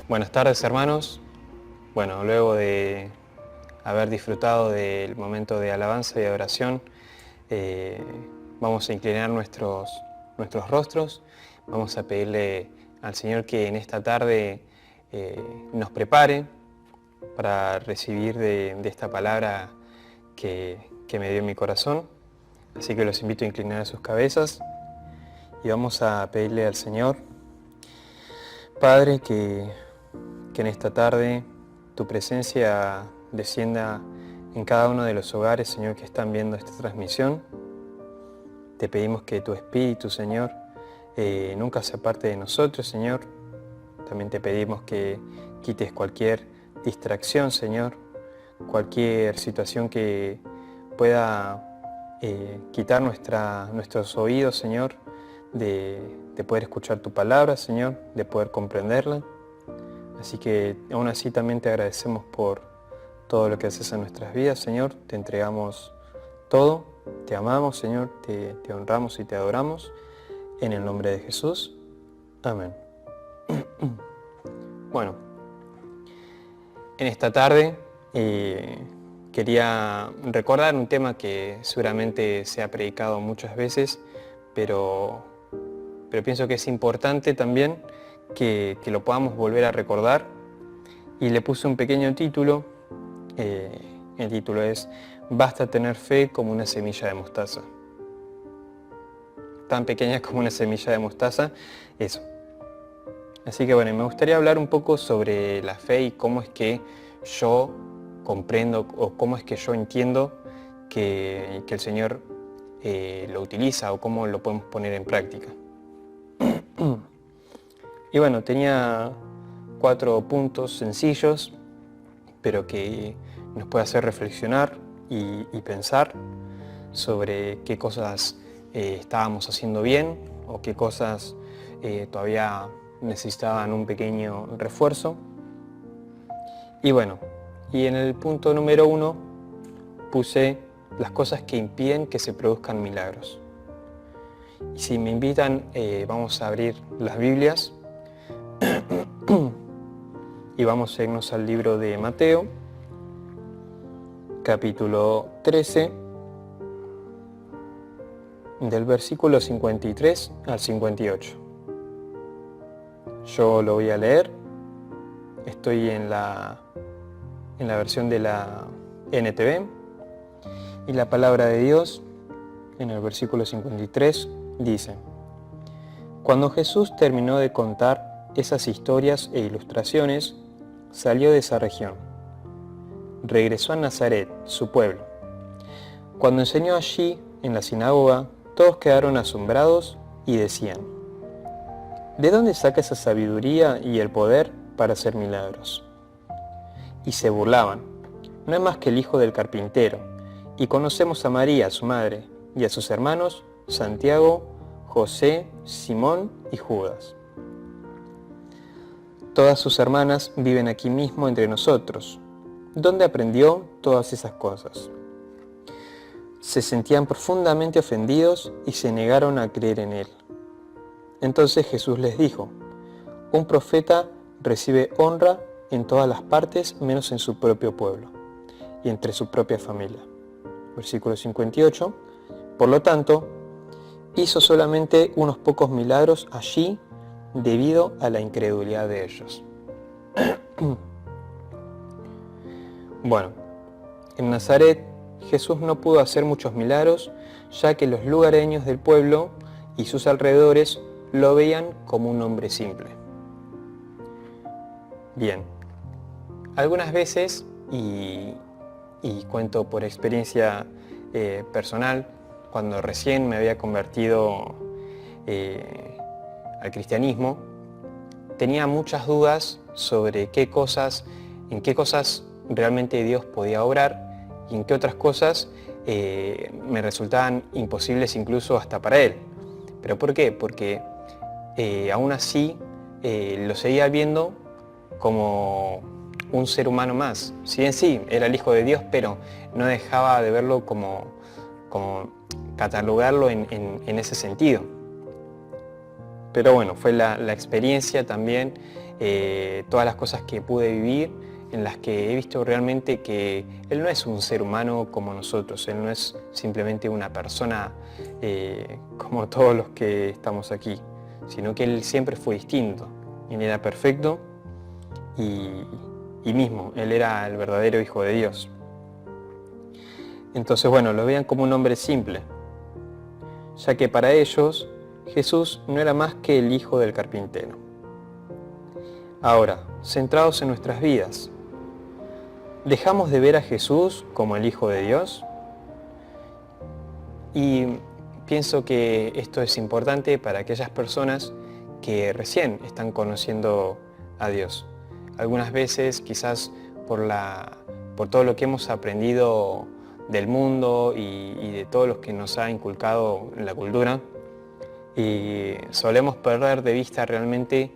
Buenas tardes, hermanos. Bueno, luego de haber disfrutado del momento de alabanza y adoración, vamos a inclinar nuestros rostros, vamos a pedirle al Señor que en esta tarde nos prepare para recibir de esta palabra que me dio en mi corazón. Así que los invito a inclinar sus cabezas y vamos a pedirle al Señor, Padre, que en esta tarde tu presencia descienda en cada uno de los hogares, Señor, que están viendo esta transmisión. Te pedimos que tu Espíritu, Señor, nunca se aparte de nosotros, Señor. También te pedimos que quites cualquier distracción, Señor, cualquier situación que pueda quitar nuestros oídos, Señor, de poder escuchar tu palabra, Señor, de poder comprenderla. Así que aún así también te agradecemos por todo lo que haces en nuestras vidas, Señor. Te entregamos todo, te amamos, Señor, te honramos y te adoramos. En el nombre de Jesús. Amén. Bueno, en esta tarde quería recordar un tema que seguramente se ha predicado muchas veces, pero pienso que es importante también que lo podamos volver a recordar, y le puse un pequeño título. El título es "Basta tener fe como una semilla de mostaza". Tan pequeña como una semilla de mostaza, eso. Así que bueno, me gustaría hablar un poco sobre la fe y cómo es que yo comprendo o cómo es que yo entiendo que el Señor lo utiliza o cómo lo podemos poner en práctica. Y bueno, tenía 4 puntos sencillos, pero que nos puede hacer reflexionar y pensar sobre qué cosas estábamos haciendo bien o qué cosas todavía necesitaban un pequeño refuerzo. Y bueno, y en el punto número 1 puse las cosas que impiden que se produzcan milagros. Y si me invitan, vamos a abrir las Biblias y vamos a irnos al libro de Mateo, capítulo 13, del versículo 53 al 58. Yo lo voy a leer. Estoy en la versión de la NTV, y la palabra de Dios en el versículo 53 dice: Cuando Jesús terminó de contar esas historias e ilustraciones, salió de esa región. Regresó a Nazaret, su pueblo. Cuando enseñó allí, en la sinagoga, todos quedaron asombrados y decían: ¿de dónde saca esa sabiduría y el poder para hacer milagros? Y se burlaban: no es más que el hijo del carpintero, y conocemos a María, su madre, y a sus hermanos Santiago, José, Simón y Judas. Todas sus hermanas viven aquí mismo entre nosotros. ¿Dónde aprendió todas esas cosas? Se sentían profundamente ofendidos y se negaron a creer en él. Entonces Jesús les dijo: un profeta recibe honra en todas las partes menos en su propio pueblo y entre su propia familia. Versículo 58. Por lo tanto, hizo solamente unos pocos milagros allí debido a la incredulidad de ellos. Bueno, en Nazaret Jesús no pudo hacer muchos milagros, ya que los lugareños del pueblo y sus alrededores lo veían como un hombre simple. Bien, algunas veces, y cuento por experiencia personal, cuando recién me había convertido al cristianismo, tenía muchas dudas sobre en qué cosas realmente Dios podía obrar y en qué otras cosas me resultaban imposibles incluso hasta para Él. ¿Pero por qué? Porque aún así lo seguía viendo como un ser humano más. Si bien sí, era el Hijo de Dios, pero no dejaba de verlo como catalogarlo en ese sentido. Pero bueno, fue la experiencia también todas las cosas que pude vivir, en las que he visto realmente que Él no es un ser humano como nosotros, Él no es simplemente una persona como todos los que estamos aquí, sino que Él siempre fue distinto. Él era perfecto y mismo, Él era el verdadero Hijo de Dios. Entonces, bueno, lo vean como un hombre simple, ya que para ellos Jesús no era más que el hijo del carpintero. Ahora, centrados en nuestras vidas, ¿dejamos de ver a Jesús como el Hijo de Dios? Y pienso que esto es importante para aquellas personas que recién están conociendo a Dios. Algunas veces, quizás por todo lo que hemos aprendido del mundo y de todo lo que nos ha inculcado la cultura, y solemos perder de vista realmente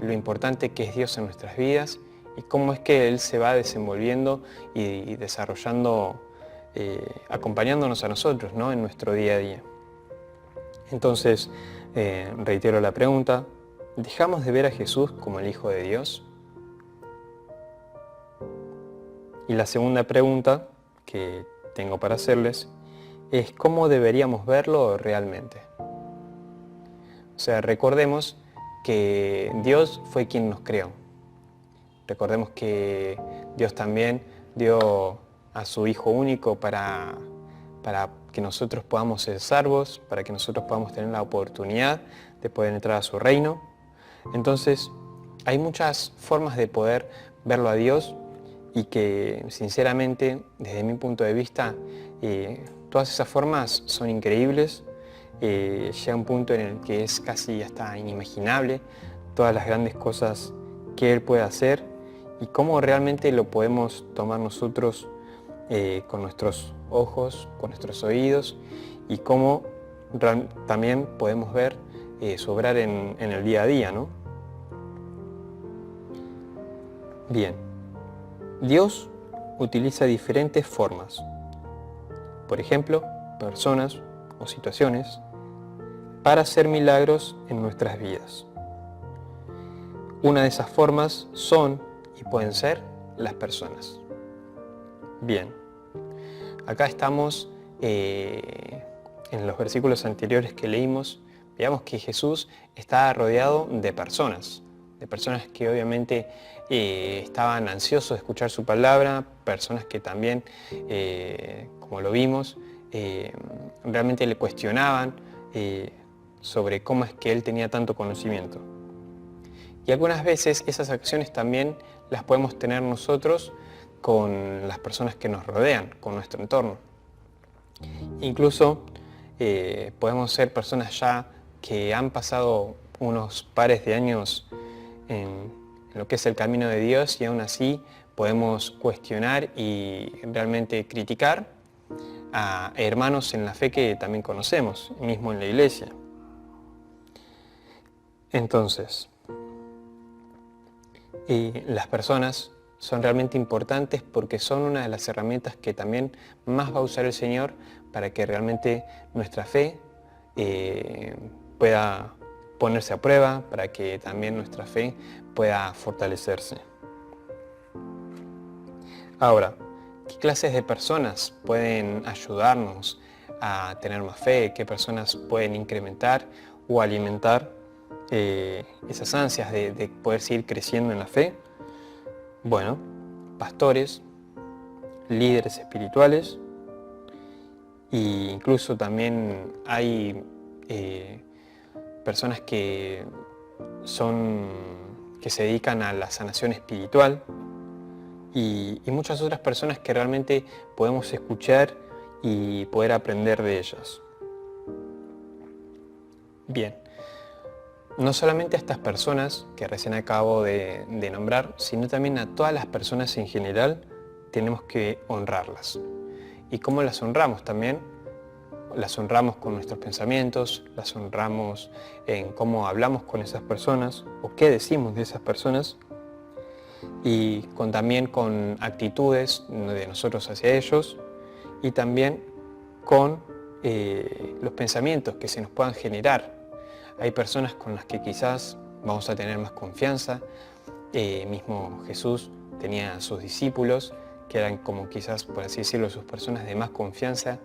lo importante que es Dios en nuestras vidas y cómo es que Él se va desenvolviendo y desarrollando, acompañándonos a nosotros, ¿no?, en nuestro día a día. Entonces, reitero la pregunta, ¿dejamos de ver a Jesús como el Hijo de Dios? Y la segunda pregunta que tengo para hacerles es ¿cómo deberíamos verlo realmente? O sea, recordemos que Dios fue quien nos creó. Recordemos que Dios también dio a su Hijo único para que nosotros podamos ser salvos, para que nosotros podamos tener la oportunidad de poder entrar a su reino. Entonces, hay muchas formas de poder verlo a Dios y que, sinceramente, desde mi punto de vista, todas esas formas son increíbles. Llega un punto en el que es casi hasta inimaginable todas las grandes cosas que Él puede hacer y cómo realmente lo podemos tomar nosotros con nuestros ojos, con nuestros oídos y cómo también podemos ver su obrar en el día a día, ¿no? Bien, Dios utiliza diferentes formas, por ejemplo, personas o situaciones, para hacer milagros en nuestras vidas. Una de esas formas son y pueden ser las personas. Bien, acá estamos en los versículos anteriores que leímos, veamos que Jesús está rodeado de personas que obviamente estaban ansiosos de escuchar su palabra, personas que también, como lo vimos, realmente le cuestionaban sobre cómo es que Él tenía tanto conocimiento. Y algunas veces esas acciones también las podemos tener nosotros con las personas que nos rodean, con nuestro entorno. Incluso podemos ser personas ya que han pasado unos pares de años en lo que es el camino de Dios y aún así podemos cuestionar y realmente criticar a hermanos en la fe que también conocemos, mismo en la iglesia. Entonces, las personas son realmente importantes porque son una de las herramientas que también más va a usar el Señor para que realmente nuestra fe pueda ponerse a prueba, para que también nuestra fe pueda fortalecerse. Ahora, ¿qué clases de personas pueden ayudarnos a tener más fe? ¿Qué personas pueden incrementar o alimentar esas ansias de poder seguir creciendo en la fe? Bueno, pastores, líderes espirituales e incluso también hay personas que se dedican a la sanación espiritual y muchas otras personas que realmente podemos escuchar y poder aprender de ellas. Bien, no solamente a estas personas que recién acabo de nombrar, sino también a todas las personas en general tenemos que honrarlas. ¿Y cómo las honramos también? Las honramos con nuestros pensamientos, las honramos en cómo hablamos con esas personas o qué decimos de esas personas y también con actitudes de nosotros hacia ellos y también con los pensamientos que se nos puedan generar. Hay personas con las que quizás vamos a tener más confianza. Mismo Jesús tenía a sus discípulos, que eran como quizás, por así decirlo, sus personas de más confianza,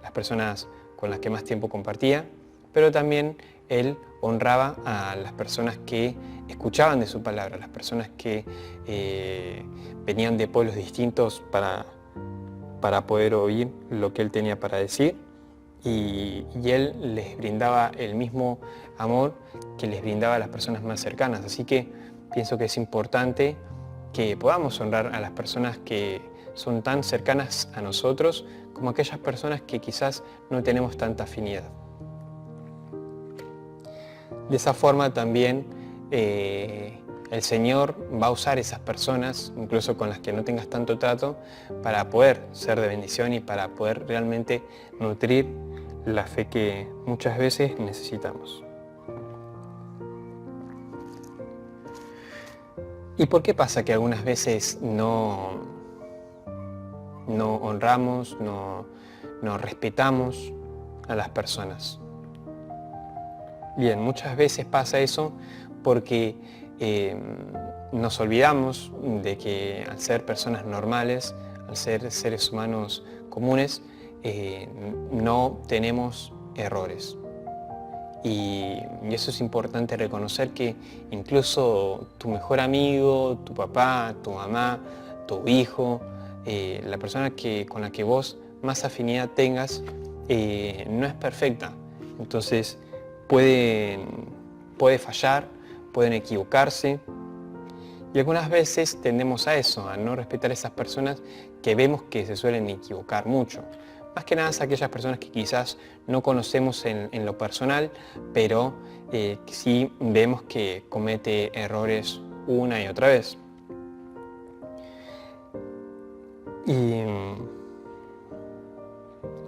las personas con las que más tiempo compartía, pero también Él honraba a las personas que escuchaban de su palabra, las personas que venían de pueblos distintos para poder oír lo que Él tenía para decir, y Él les brindaba el mismo amor que les brindaba a las personas más cercanas. Así que pienso que es importante que podamos honrar a las personas que son tan cercanas a nosotros como aquellas personas que quizás no tenemos tanta afinidad. De esa forma también el Señor va a usar esas personas, incluso con las que no tengas tanto trato, para poder ser de bendición y para poder realmente nutrir la fe que muchas veces necesitamos. ¿Y por qué pasa que algunas veces no honramos, no respetamos a las personas? Bien, muchas veces pasa eso porque nos olvidamos de que al ser personas normales, al ser seres humanos comunes, no tenemos errores. Y eso es importante reconocer, que incluso tu mejor amigo, tu papá, tu mamá, tu hijo, la persona con la que vos más afinidad tengas, no es perfecta. Entonces puede fallar, pueden equivocarse. Y algunas veces tendemos a eso, a no respetar a esas personas que vemos que se suelen equivocar mucho. Más que nada a aquellas personas que quizás no conocemos en lo personal, pero sí vemos que comete errores una y otra vez. Y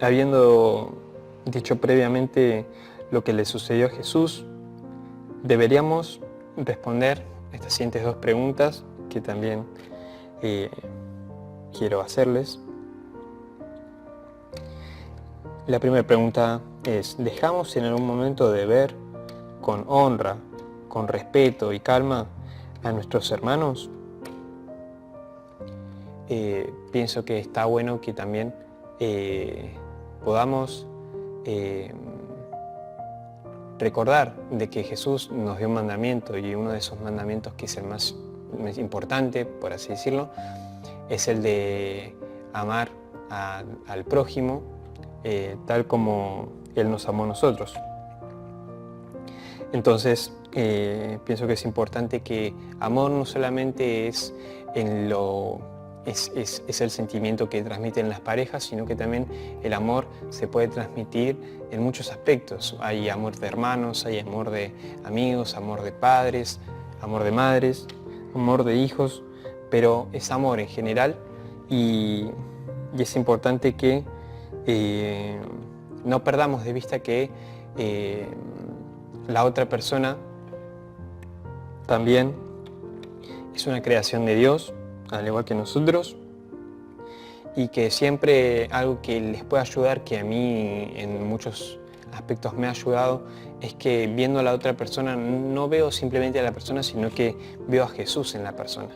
habiendo dicho previamente lo que le sucedió a Jesús, deberíamos responder estas siguientes dos preguntas que también quiero hacerles. La primera pregunta es: ¿dejamos en algún momento de ver con honra, con respeto y calma a nuestros hermanos? Pienso que está bueno que también podamos recordar de que Jesús nos dio un mandamiento, y uno de esos mandamientos, que es el más importante, por así decirlo, es el de amar al prójimo tal como Él nos amó a nosotros. Entonces pienso que es importante que amor no solamente es el sentimiento que transmiten las parejas, sino que también el amor se puede transmitir en muchos aspectos. Hay amor de hermanos, hay amor de amigos, amor de padres, amor de madres, amor de hijos, pero es amor en general, y es importante que no perdamos de vista que la otra persona también es una creación de Dios, al igual que nosotros, y que siempre algo que les puede ayudar, que a mí en muchos aspectos me ha ayudado, es que viendo a la otra persona no veo simplemente a la persona, sino que veo a Jesús en la persona.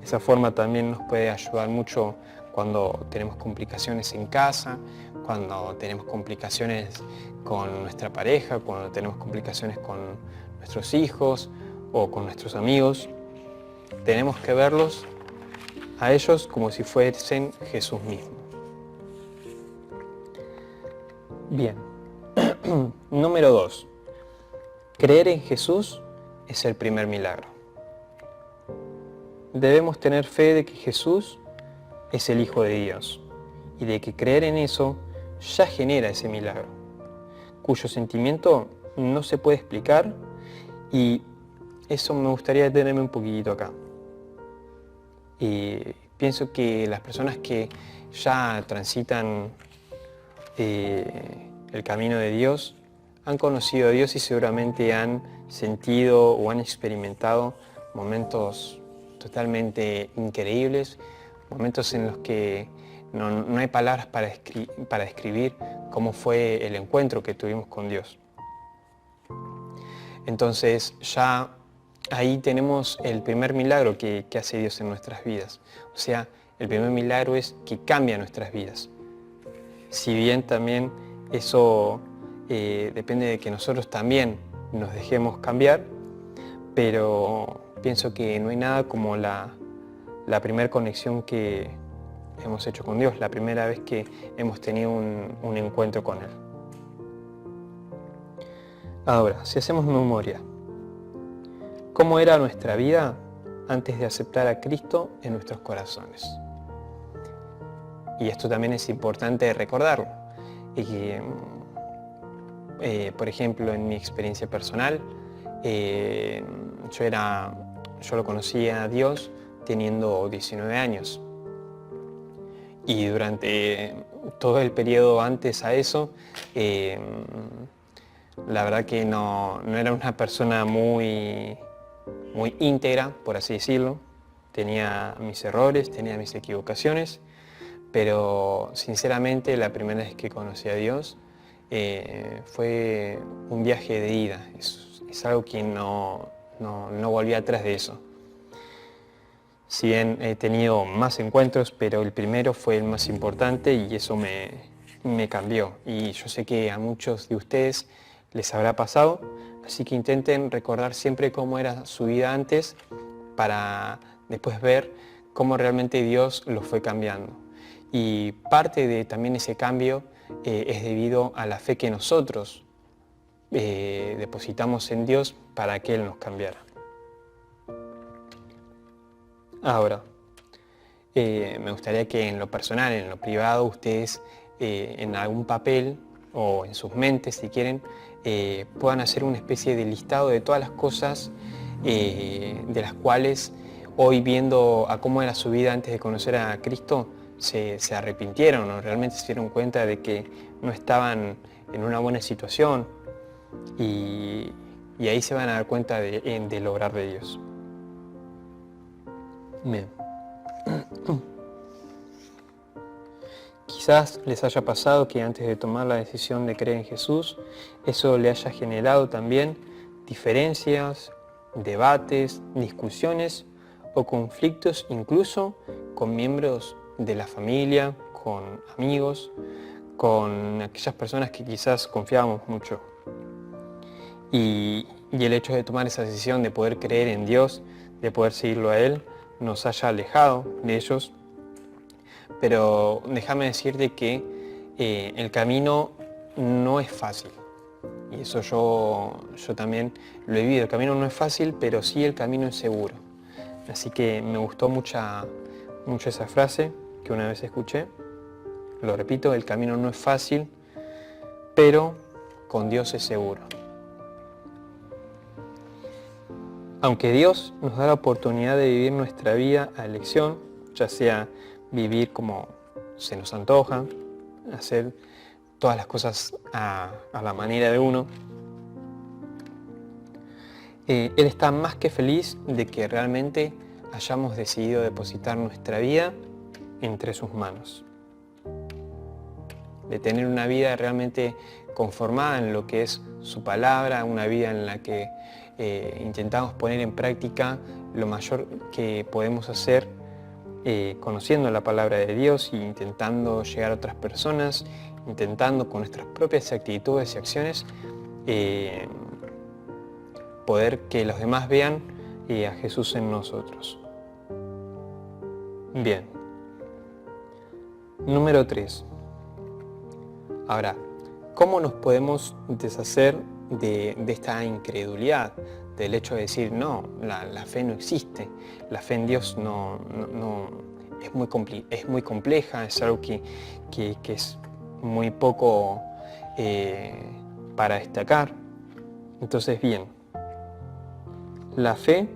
Esa forma también nos puede ayudar mucho cuando tenemos complicaciones en casa, cuando tenemos complicaciones con nuestra pareja, cuando tenemos complicaciones con nuestros hijos o con nuestros amigos. Tenemos que verlos a ellos como si fuesen Jesús mismo. Bien. Número 2. Creer en Jesús es el primer milagro. Debemos tener fe de que Jesús es el Hijo de Dios, y de que creer en eso ya genera ese milagro, cuyo sentimiento no se puede explicar, y eso me gustaría detenerme un poquitito acá. Pienso que las personas que ya transitan el camino de Dios han conocido a Dios, y seguramente han sentido o han experimentado momentos totalmente increíbles, momentos en los que no hay palabras para describir cómo fue el encuentro que tuvimos con Dios. Entonces ya ahí tenemos el primer milagro que hace Dios en nuestras vidas. O sea, el primer milagro es que cambia nuestras vidas. Si bien también eso depende de que nosotros también nos dejemos cambiar, pero pienso que no hay nada como la primera conexión que hemos hecho con Dios, la primera vez que hemos tenido un encuentro con Él. Ahora, si hacemos memoria, ¿cómo era nuestra vida antes de aceptar a Cristo en nuestros corazones? Y esto también es importante recordarlo. Por ejemplo, en mi experiencia personal, yo lo conocí a Dios teniendo 19 años. Y durante todo el periodo antes a eso, la verdad que no era una persona muy íntegra, por así decirlo. Tenía mis errores, tenía mis equivocaciones, pero sinceramente la primera vez que conocí a Dios fue un viaje de ida. Es algo que no volví atrás de eso. Si bien he tenido más encuentros, pero el primero fue el más importante y eso me cambió. Y yo sé que a muchos de ustedes les habrá pasado, así que intenten recordar siempre cómo era su vida antes para después ver cómo realmente Dios los fue cambiando. Y parte de también ese cambio es debido a la fe que nosotros depositamos en Dios para que Él nos cambiara. Ahora, me gustaría que en lo personal, en lo privado, ustedes en algún papel o en sus mentes, si quieren, puedan hacer una especie de listado de todas las cosas de las cuales hoy, viendo a cómo era su vida antes de conocer a Cristo, se arrepintieron o realmente se dieron cuenta de que no estaban en una buena situación y ahí se van a dar cuenta del obrar de Dios. Bien. Quizás les haya pasado que antes de tomar la decisión de creer en Jesús, eso le haya generado también diferencias, debates, discusiones o conflictos incluso con miembros de la familia, con amigos, con aquellas personas que quizás confiábamos mucho. Y el hecho de tomar esa decisión de poder creer en Dios, de poder seguirlo a Él, nos haya alejado de ellos. Pero déjame decirte que el camino no es fácil. Y eso yo también lo he vivido. El camino no es fácil, pero sí el camino es seguro. Así que me gustó mucho esa frase que una vez escuché. Lo repito, el camino no es fácil, pero con Dios es seguro. Aunque Dios nos da la oportunidad de vivir nuestra vida a elección, ya sea vivir como se nos antoja, hacer todas las cosas a la manera de uno, Él está más que feliz de que realmente hayamos decidido depositar nuestra vida entre sus manos. De tener una vida realmente conformada en lo que es su palabra, una vida en la que intentamos poner en práctica lo mayor que podemos hacer conociendo la palabra de Dios e intentando llegar a otras personas, intentando con nuestras propias actitudes y acciones poder que los demás vean a Jesús en nosotros. Bien. Número 3. Ahora, ¿cómo nos podemos deshacer de esta incredulidad? Del hecho de decir, no, la fe no existe, la fe en Dios no es muy compleja, es algo que es muy poco para destacar. Entonces, bien, la fe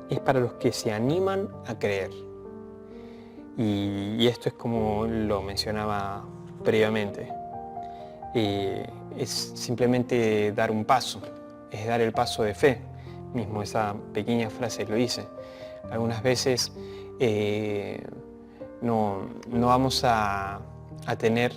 es para los que se animan a creer. Y esto es como lo mencionaba previamente. Es simplemente dar un paso, es dar el paso de fe. Mismo esa pequeña frase lo dice. Algunas veces no vamos a tener,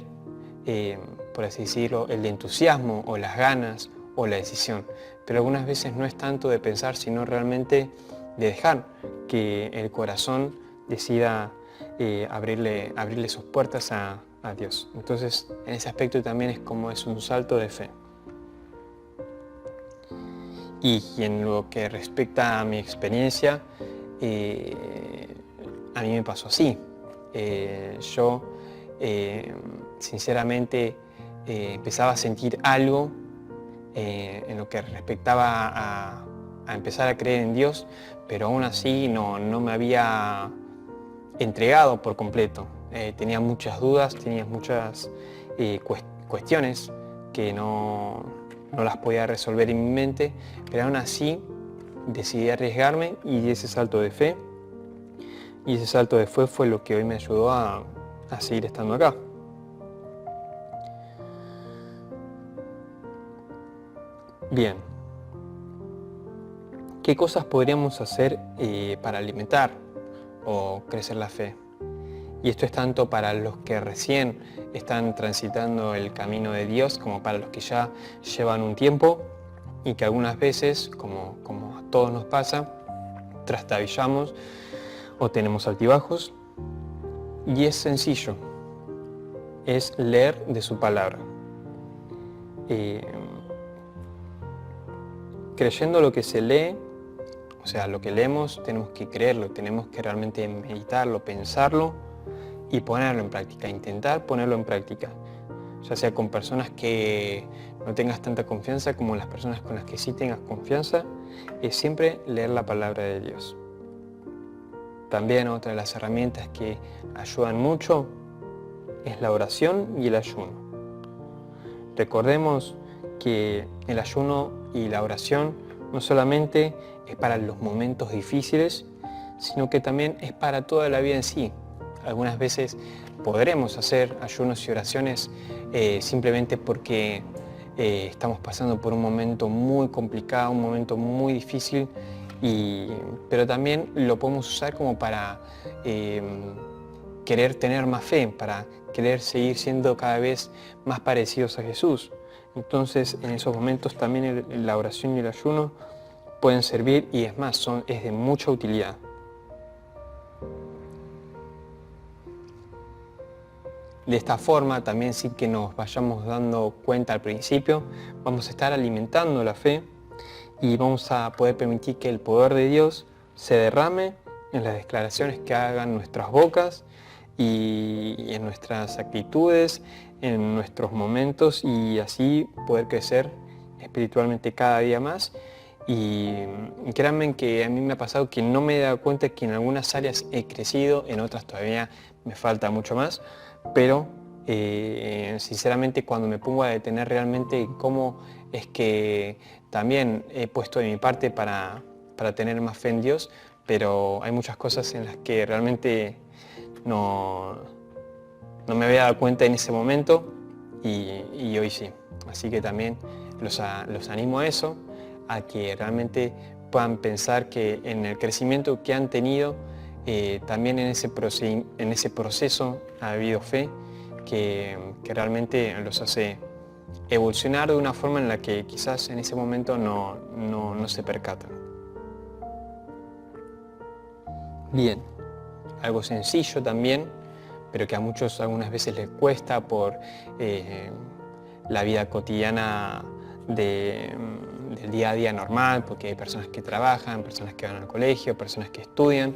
por así decirlo, el entusiasmo o las ganas o la decisión, pero algunas veces no es tanto de pensar, sino realmente de dejar que el corazón decida abrirle sus puertas a Dios. Entonces, en ese aspecto también es un salto de fe. Y en lo que respecta a mi experiencia, a mí me pasó así. Yo sinceramente empezaba a sentir algo en lo que respectaba a empezar a creer en Dios, pero aún así no me había entregado por completo. Tenía muchas dudas, tenía muchas cuestiones que no las podía resolver en mi mente, pero aún así decidí arriesgarme y di ese salto de fe. Y ese salto de fe fue lo que hoy me ayudó a seguir estando acá. Bien. ¿Qué cosas podríamos hacer para alimentar o crecer la fe? Y esto es tanto para los que recién están transitando el camino de Dios como para los que ya llevan un tiempo y que algunas veces, como a todos nos pasa, trastabillamos o tenemos altibajos. Y es sencillo, es leer de su palabra. Creyendo lo que se lee, o sea, lo que leemos tenemos que creerlo, tenemos que realmente meditarlo, pensarlo y ponerlo en práctica, intentar ponerlo en práctica, ya sea con personas que no tengas tanta confianza como las personas con las que sí tengas confianza, es siempre leer la palabra de Dios. También otra de las herramientas que ayudan mucho es la oración y el ayuno. Recordemos que el ayuno y la oración no solamente es para los momentos difíciles, sino que también es para toda la vida en sí. Algunas veces podremos hacer ayunos y oraciones simplemente porque estamos pasando por un momento muy complicado, un momento muy difícil, pero también lo podemos usar como para querer tener más fe, para querer seguir siendo cada vez más parecidos a Jesús. Entonces, en esos momentos también la oración y el ayuno pueden servir y es más, es de mucha utilidad. De esta forma, también sin que nos vayamos dando cuenta al principio, vamos a estar alimentando la fe y vamos a poder permitir que el poder de Dios se derrame en las declaraciones que hagan nuestras bocas y en nuestras actitudes, en nuestros momentos, y así poder crecer espiritualmente cada día más. Y créanme que a mí me ha pasado que no me he dado cuenta que en algunas áreas he crecido, en otras todavía me falta mucho más, pero sinceramente cuando me pongo a detener realmente cómo es que también he puesto de mi parte para tener más fe en Dios, pero hay muchas cosas en las que realmente no me había dado cuenta en ese momento y hoy sí. Así que también los animo a eso, a que realmente puedan pensar que en el crecimiento que han tenido, también en ese proceso ha habido fe que realmente los hace evolucionar de una forma en la que quizás en ese momento no se percatan. Bien, algo sencillo también, pero que a muchos algunas veces les cuesta por la vida cotidiana del día a día normal, porque hay personas que trabajan, personas que van al colegio, personas que estudian,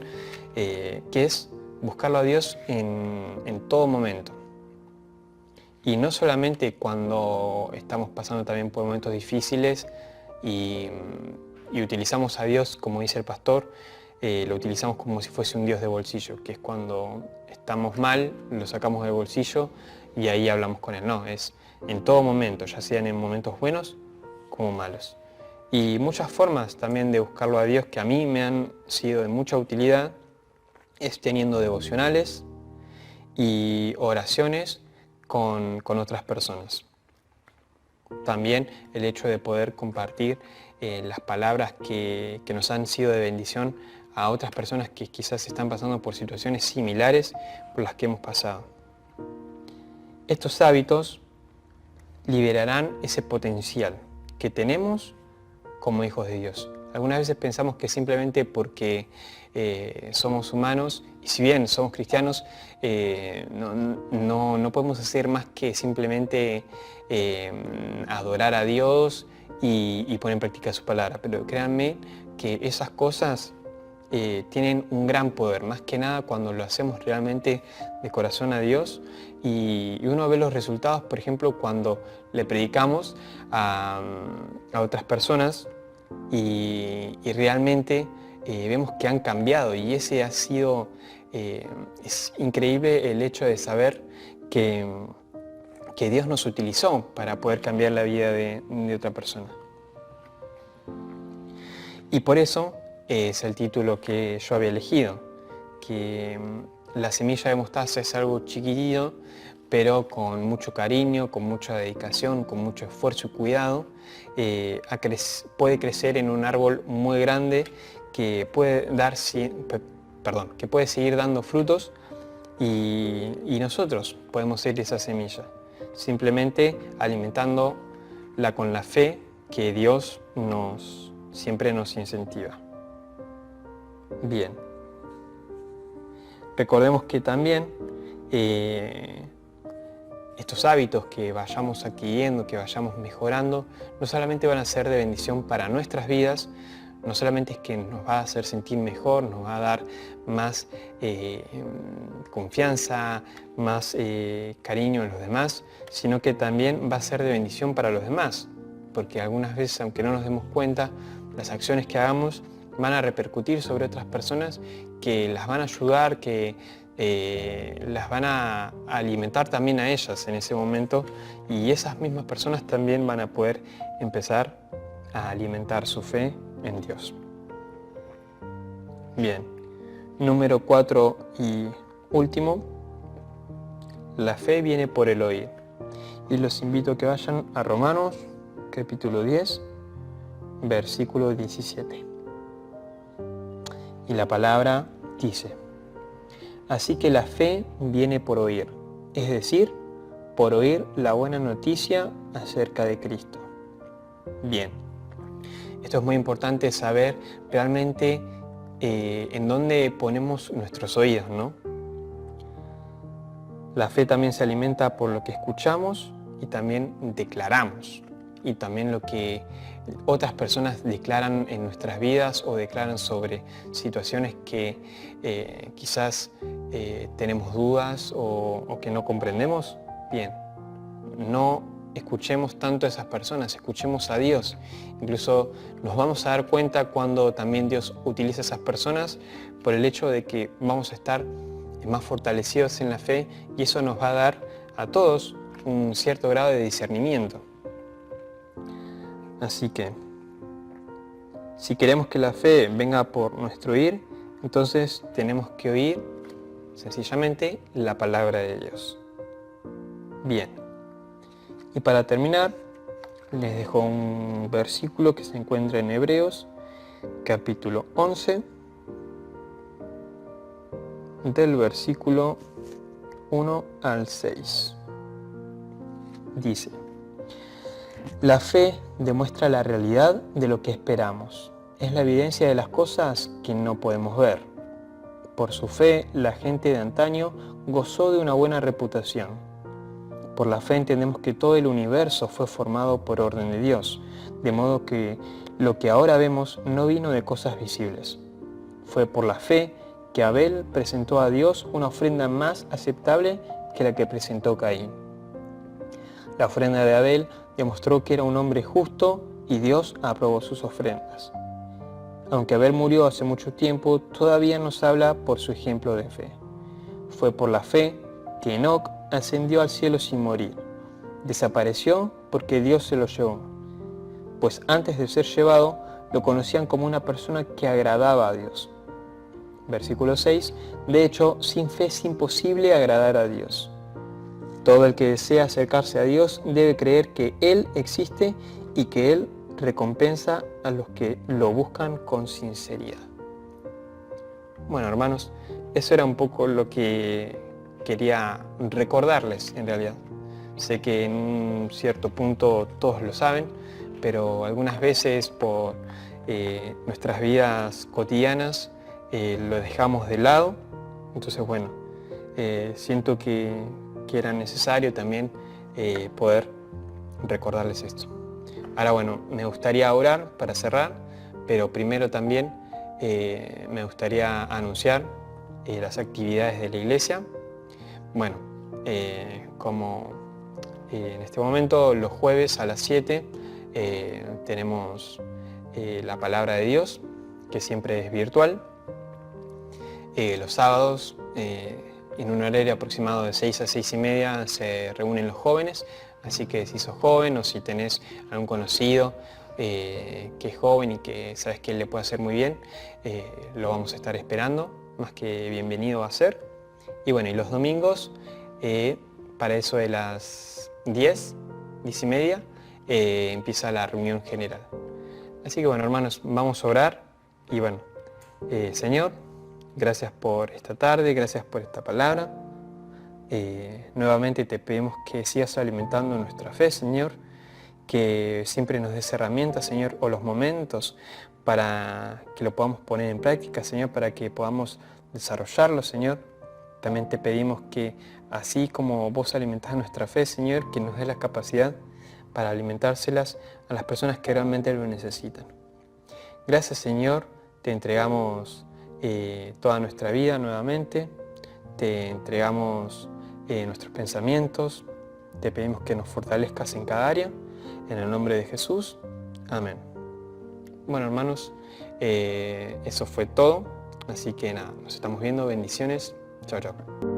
que es buscarlo a Dios en todo momento. Y no solamente cuando estamos pasando también por momentos difíciles y utilizamos a Dios, como dice el pastor, lo utilizamos como si fuese un Dios de bolsillo, que es cuando estamos mal, lo sacamos del bolsillo y ahí hablamos con Él. No, es en todo momento, ya sean en momentos buenos como malos. Y muchas formas también de buscarlo a Dios que a mí me han sido de mucha utilidad es teniendo devocionales y oraciones con otras personas. También el hecho de poder compartir las palabras que nos han sido de bendición a otras personas que quizás están pasando por situaciones similares por las que hemos pasado. Estos hábitos liberarán ese potencial que tenemos como hijos de Dios. Algunas veces pensamos que simplemente porque somos humanos, y si bien somos cristianos, no podemos hacer más que simplemente adorar a Dios y poner en práctica su palabra. Pero créanme que esas cosas tienen un gran poder, más que nada cuando lo hacemos realmente de corazón a Dios y uno ve los resultados, por ejemplo, cuando le predicamos a otras personas y realmente vemos que han cambiado, y ese ha sido, es increíble el hecho de saber que Dios nos utilizó para poder cambiar la vida de otra persona. Y por eso es el título que yo había elegido, que la semilla de mostaza es algo chiquitito, pero con mucho cariño, con mucha dedicación, con mucho esfuerzo y cuidado, puede crecer en un árbol muy grande que puede que puede seguir dando frutos, y nosotros podemos ser esa semilla, simplemente alimentándola con la fe que Dios siempre nos incentiva. Bien, recordemos que también estos hábitos que vayamos adquiriendo, que vayamos mejorando, no solamente van a ser de bendición para nuestras vidas, no solamente es que nos va a hacer sentir mejor, nos va a dar más confianza, más cariño en los demás, sino que también va a ser de bendición para los demás, porque algunas veces, aunque no nos demos cuenta, las acciones que hagamos van a repercutir sobre otras personas que las van a ayudar, que las van a alimentar también a ellas en ese momento, y esas mismas personas también van a poder empezar a alimentar su fe en Dios. Bien, número 4 y último, la fe viene por el oír. Y los invito a que vayan a Romanos, capítulo 10, versículo 17. Y la palabra dice: así que la fe viene por oír, es decir, por oír la buena noticia acerca de Cristo. Bien, esto es muy importante saber realmente en dónde ponemos nuestros oídos, ¿no? La fe también se alimenta por lo que escuchamos y también declaramos, y también lo que otras personas declaran en nuestras vidas o declaran sobre situaciones que quizás tenemos dudas o que no comprendemos. Bien, no escuchemos tanto a esas personas, escuchemos a Dios. Incluso nos vamos a dar cuenta cuando también Dios utiliza a esas personas por el hecho de que vamos a estar más fortalecidos en la fe, y eso nos va a dar a todos un cierto grado de discernimiento. Así que, si queremos que la fe venga por nuestro oír, entonces tenemos que oír sencillamente la palabra de Dios. Bien, y para terminar, les dejo un versículo que se encuentra en Hebreos, capítulo 11, del versículo 1 al 6. Dice: la fe demuestra la realidad de lo que esperamos. Es la evidencia de las cosas que no podemos ver. Por su fe, la gente de antaño gozó de una buena reputación. Por la fe entendemos que todo el universo fue formado por orden de Dios, de modo que lo que ahora vemos no vino de cosas visibles. Fue por la fe que Abel presentó a Dios una ofrenda más aceptable que la que presentó Caín. La ofrenda de Abel demostró que era un hombre justo y Dios aprobó sus ofrendas. Aunque Abel murió hace mucho tiempo, todavía nos habla por su ejemplo de fe. Fue por la fe que Enoc ascendió al cielo sin morir. Desapareció porque Dios se lo llevó, pues antes de ser llevado lo conocían como una persona que agradaba a Dios. Versículo 6. De hecho, sin fe es imposible agradar a Dios. Todo el que desea acercarse a Dios debe creer que Él existe y que Él recompensa a los que lo buscan con sinceridad. Bueno, hermanos, eso era un poco lo que quería recordarles en realidad. Sé que en un cierto punto todos lo saben, pero algunas veces por nuestras vidas cotidianas lo dejamos de lado. Entonces, bueno, siento que era necesario también poder recordarles esto. Ahora, bueno, me gustaría orar para cerrar, pero primero también me gustaría anunciar las actividades de la iglesia. Bueno, como en este momento, los jueves a las 7 tenemos la palabra de Dios, que siempre es virtual. Los sábados, en un horario aproximado de 6 a 6 y media, se reúnen los jóvenes. Así que si sos joven o si tenés algún conocido que es joven y que sabes que le puede hacer muy bien, lo vamos a estar esperando, más que bienvenido va a ser. Y bueno, y los domingos, para eso de las 10 y media, empieza la reunión general. Así que bueno, hermanos, vamos a orar y bueno, Señor, gracias por esta tarde, gracias por esta palabra. Nuevamente te pedimos que sigas alimentando nuestra fe, Señor, que siempre nos des herramientas, Señor, o los momentos para que lo podamos poner en práctica, Señor, para que podamos desarrollarlo, Señor. También te pedimos que así como vos alimentás nuestra fe, Señor, que nos des la capacidad para alimentárselas a las personas que realmente lo necesitan. Gracias, Señor, te entregamos toda nuestra vida nuevamente, te entregamos nuestros pensamientos, te pedimos que nos fortalezcas en cada área, en el nombre de Jesús. Amén. Bueno, hermanos, eso fue todo, así que nada, nos estamos viendo, bendiciones, chao, chao.